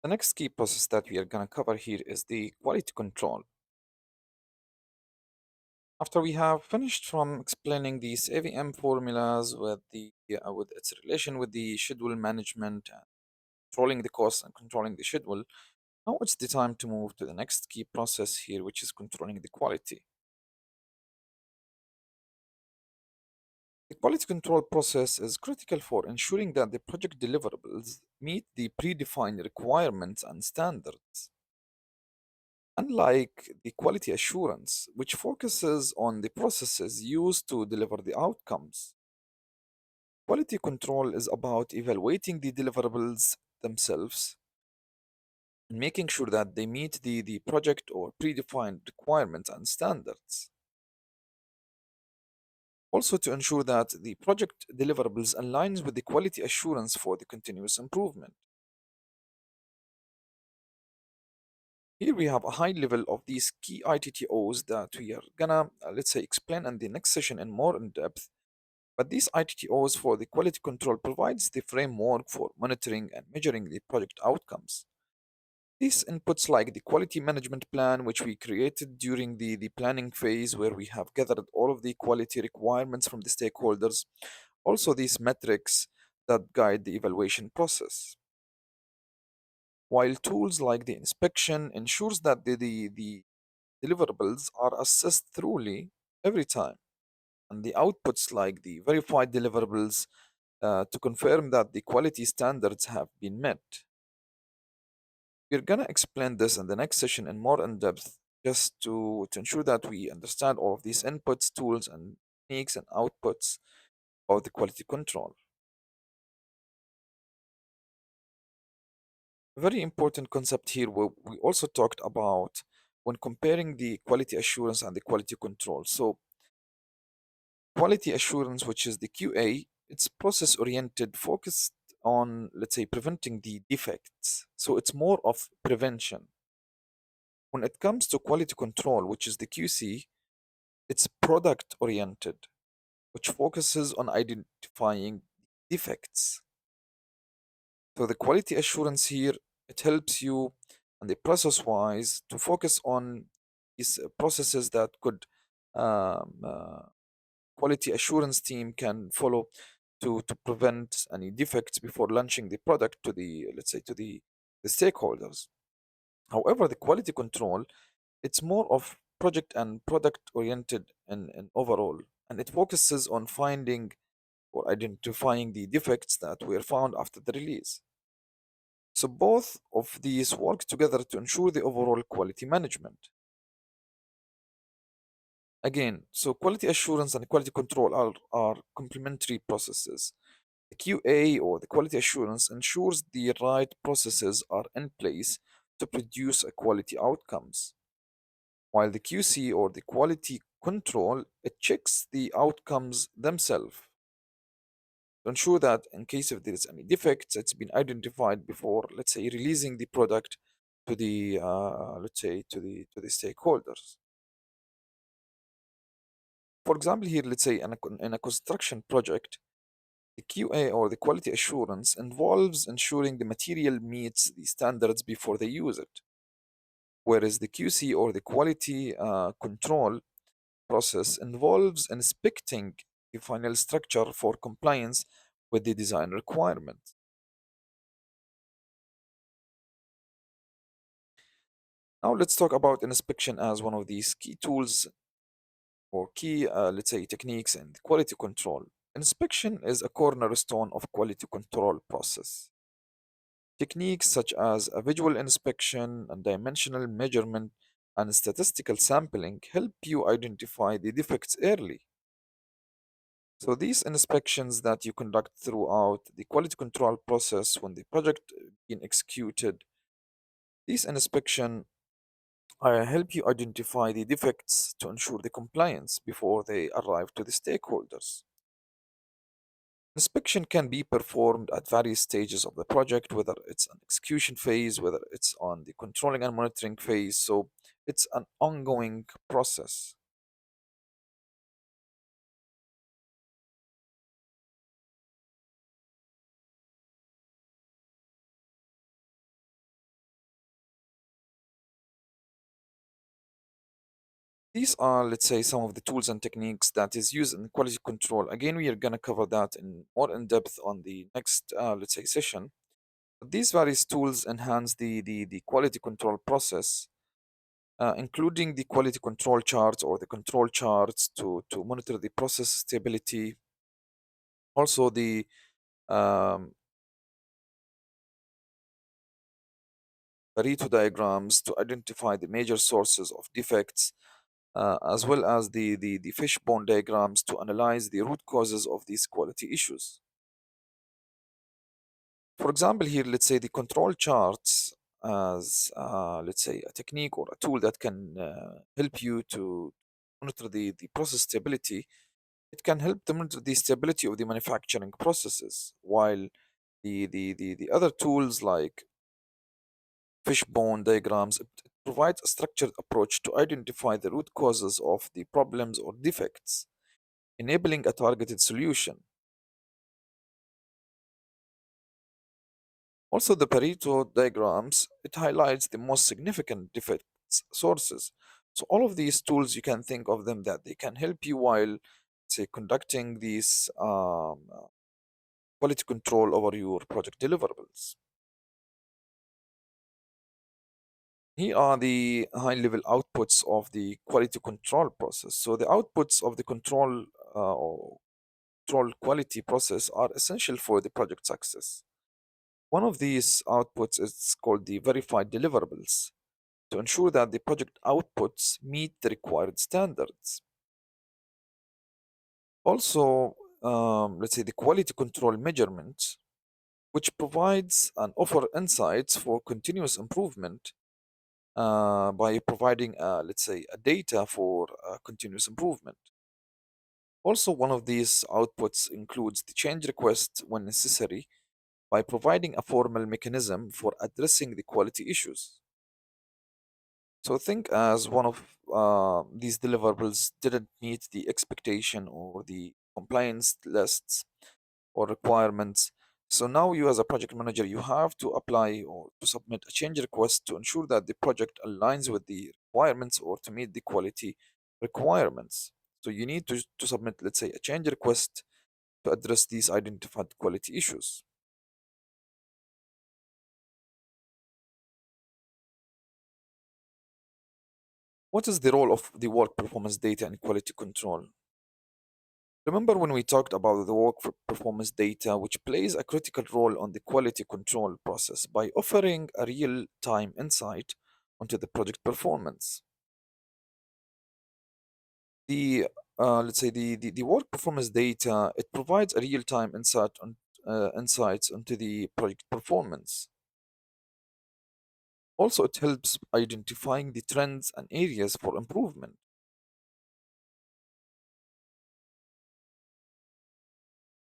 The next key process that we are going to cover here is the quality control. After we have finished from explaining these AVM formulas with its relation with the schedule management and controlling the cost and controlling the schedule, now it's the time to move to the next key process here, which is controlling the quality. The quality control process is critical for ensuring that the project deliverables meet the predefined requirements and standards. Unlike the quality assurance, which focuses on the processes used to deliver the outcomes, quality control is about evaluating the deliverables themselves and making sure that they meet the project or predefined requirements and standards. Also, to ensure that the project deliverables aligns with the quality assurance for the continuous improvement. Here we have a high level of these key ITTOs that we are gonna, let's say, explain in the next session in more in depth. But these ITTOs for the quality control provides the framework for monitoring and measuring the project outcomes. These inputs like the quality management plan, which we created during the planning phase, where we have gathered all of the quality requirements from the stakeholders. Also, these metrics that guide the evaluation process. While tools like the inspection ensures that the deliverables are assessed thoroughly every time, and the outputs like the verified deliverables to confirm that the quality standards have been met. We're gonna explain this in the next session in more in depth, just to ensure that we understand all of these inputs, tools, and techniques and outputs of the quality control. A very important concept here we also talked about when comparing the quality assurance and the quality control. So quality assurance, which is the QA, it's process oriented, focused on, let's say, preventing the defects. So it's more of prevention. When it comes to quality control, which is the QC, it's product oriented, which focuses on identifying defects. So the quality assurance here, it helps you and the process wise to focus on these processes that could quality assurance team can follow to prevent any defects before launching the product to the, let's say, to the stakeholders. However, the quality control, it's more of project and product oriented in overall, and it focuses on finding or identifying the defects that were found after the release. So both of these work together to ensure the overall quality management. Again, so quality assurance and quality control are complementary processes. The QA or the quality assurance ensures the right processes are in place to produce a quality outcomes, while the QC or the quality control, it checks the outcomes themselves to ensure that in case if there is any defects, it's been identified before, let's say, releasing the product to the, let's say, to the stakeholders. For example, here, let's say in a construction project, the QA or the quality assurance involves ensuring the material meets the standards before they use it, whereas the QC or the quality control process involves inspecting the final structure for compliance with the design requirement. Now let's talk about inspection as one of these key tools or key, let's say, techniques in quality control. Inspection is a cornerstone of quality control process. Techniques such as a visual inspection and dimensional measurement and statistical sampling help you identify the defects early. So these inspections that you conduct throughout the quality control process when the project being executed, these inspection help you identify the defects to ensure the compliance before they arrive to the stakeholders. Inspection can be performed at various stages of the project, whether it's an execution phase, whether it's on the controlling and monitoring phase. So it's an ongoing process. These are, let's say, some of the tools and techniques that is used in quality control. Again, we are going to cover that in more in depth on the next, let's say, session. But these various tools enhance the quality control process, including the quality control charts or the control charts to monitor the process stability. Also, the um, Pareto diagrams to identify the major sources of defects, as well as the fishbone diagrams to analyze the root causes of these quality issues. For example, here, let's say the control charts as, let's say, a technique or a tool that can help you to monitor the process stability. It can help to monitor the stability of the manufacturing processes, while the other tools like fishbone diagrams, it provides a structured approach to identify the root causes of the problems or defects, enabling a targeted solution. Also, the Pareto diagrams, it highlights the most significant defects sources. So all of these tools, you can think of them that they can help you while, say, conducting these quality control over your project deliverables. Here are the high-level outputs of the quality control process. So the outputs of the or control quality process are essential for the project success. One of these outputs is called the verified deliverables to ensure that the project outputs meet the required standards. Also, let's say the quality control measurement, which provides and offer insights for continuous improvement by providing, let's say, a data for continuous improvement. Also, one of these outputs includes the change request when necessary by providing a formal mechanism for addressing the quality issues. So think as one of these deliverables didn't meet the expectation or the compliance lists or requirements. So now you as a project manager, you have to apply or to submit a change request to ensure that the project aligns with the requirements or to meet the quality requirements. So you need to submit, let's say, a change request to address these identified quality issues. What is the role of the work performance data in quality control? Remember when we talked about the performance data, which plays a critical role on the quality control process by offering a real time insight onto the project performance. The let's say the work performance data, it provides a real time insights into the project performance. Also, it helps identifying the trends and areas for improvement,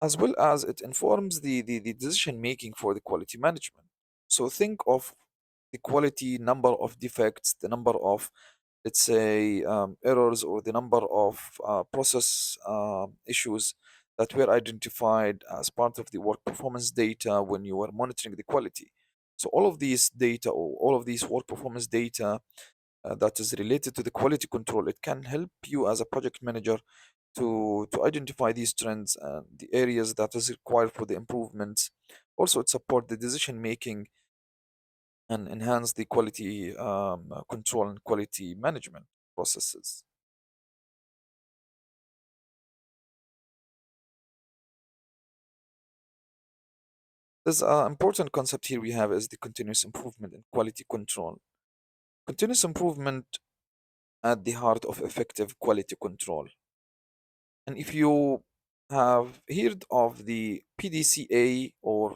as well as it informs the decision making for the quality management. So think of the quality number of defects, the number of, let's say, errors, or the number of process issues that were identified as part of the work performance data when you were monitoring the quality. So all of these data or all of these work performance data that is related to the quality control, it can help you as a project manager to identify these trends and the areas that is required for the improvements. Also, it support the decision making and enhance the quality control and quality management processes. There's an important concept here we have is the continuous improvement in quality control. Continuous improvement at the heart of effective quality control. And if you have heard of the PDCA or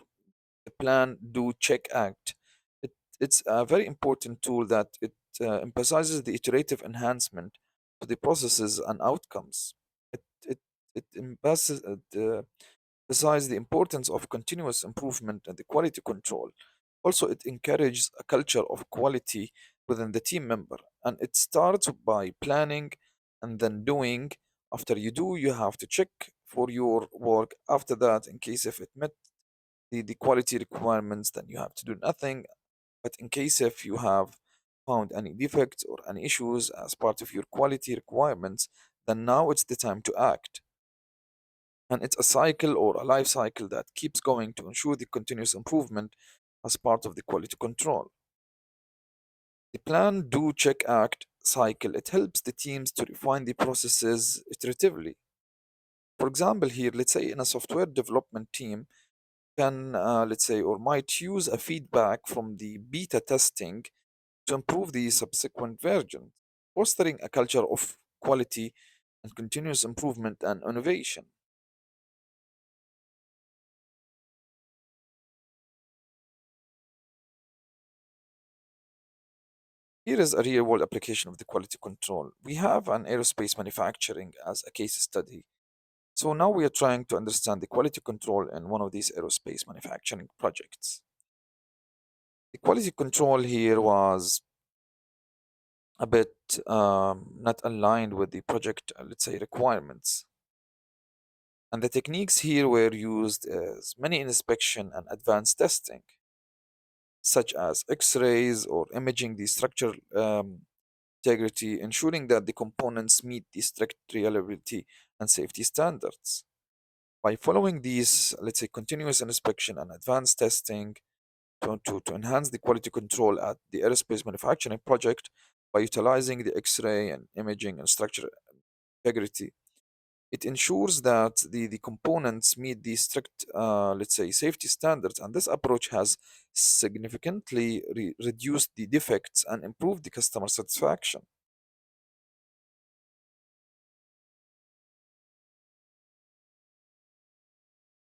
the Plan, Do, Check Act, it, it's a very important tool that it emphasizes the iterative enhancement to the processes and outcomes. It, it, it emphasizes the importance of continuous improvement and the quality control. Also, it encourages a culture of quality within the team member, and it starts by planning and then doing. After you do, you have to check for your work. After that, in case if it met the quality requirements, then you have to do nothing. But in case if you have found any defects or any issues as part of your quality requirements, then now it's the time to act. And it's a cycle or a life cycle that keeps going to ensure the continuous improvement as part of the quality control. The plan, do, check, act cycle, it helps the teams to refine the processes iteratively. For example, here, let's say in a software development team, can, let's say, or might use a feedback from the beta testing to improve the subsequent versions, fostering a culture of quality and continuous improvement and innovation. Here is a real world application of the quality control. We have an aerospace manufacturing as a case study. So now we are trying to understand the quality control in one of these aerospace manufacturing projects. The quality control here was a bit not aligned with the project, let's say, requirements. And the techniques here were used as many inspection and advanced testing, such as X-rays or imaging the structural integrity, ensuring that the components meet the strict reliability and safety standards. By following these, let's say, continuous inspection and advanced testing to enhance the quality control at the aerospace manufacturing project by utilizing the X-ray and imaging and structural integrity, it ensures that the components meet the strict, let's say, safety standards. And this approach has significantly reduced the defects and improved the customer satisfaction.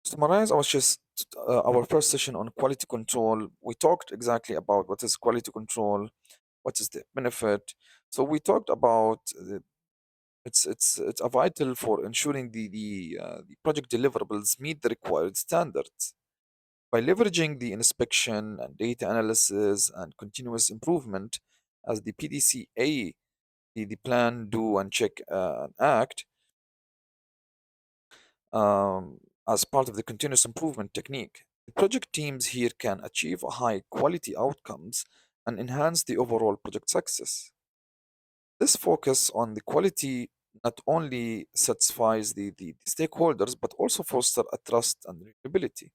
To summarize our first session on quality control, we talked exactly about what is quality control, what is the benefit. So we talked about it's a vital for ensuring the project deliverables meet the required standards. By leveraging the inspection and data analysis and continuous improvement as the PDCA, the plan, do, and check and act, as part of the continuous improvement technique, the project teams here can achieve high quality outcomes and enhance the overall project success. This focus on the quality not only satisfies the stakeholders but also foster a trust and reliability.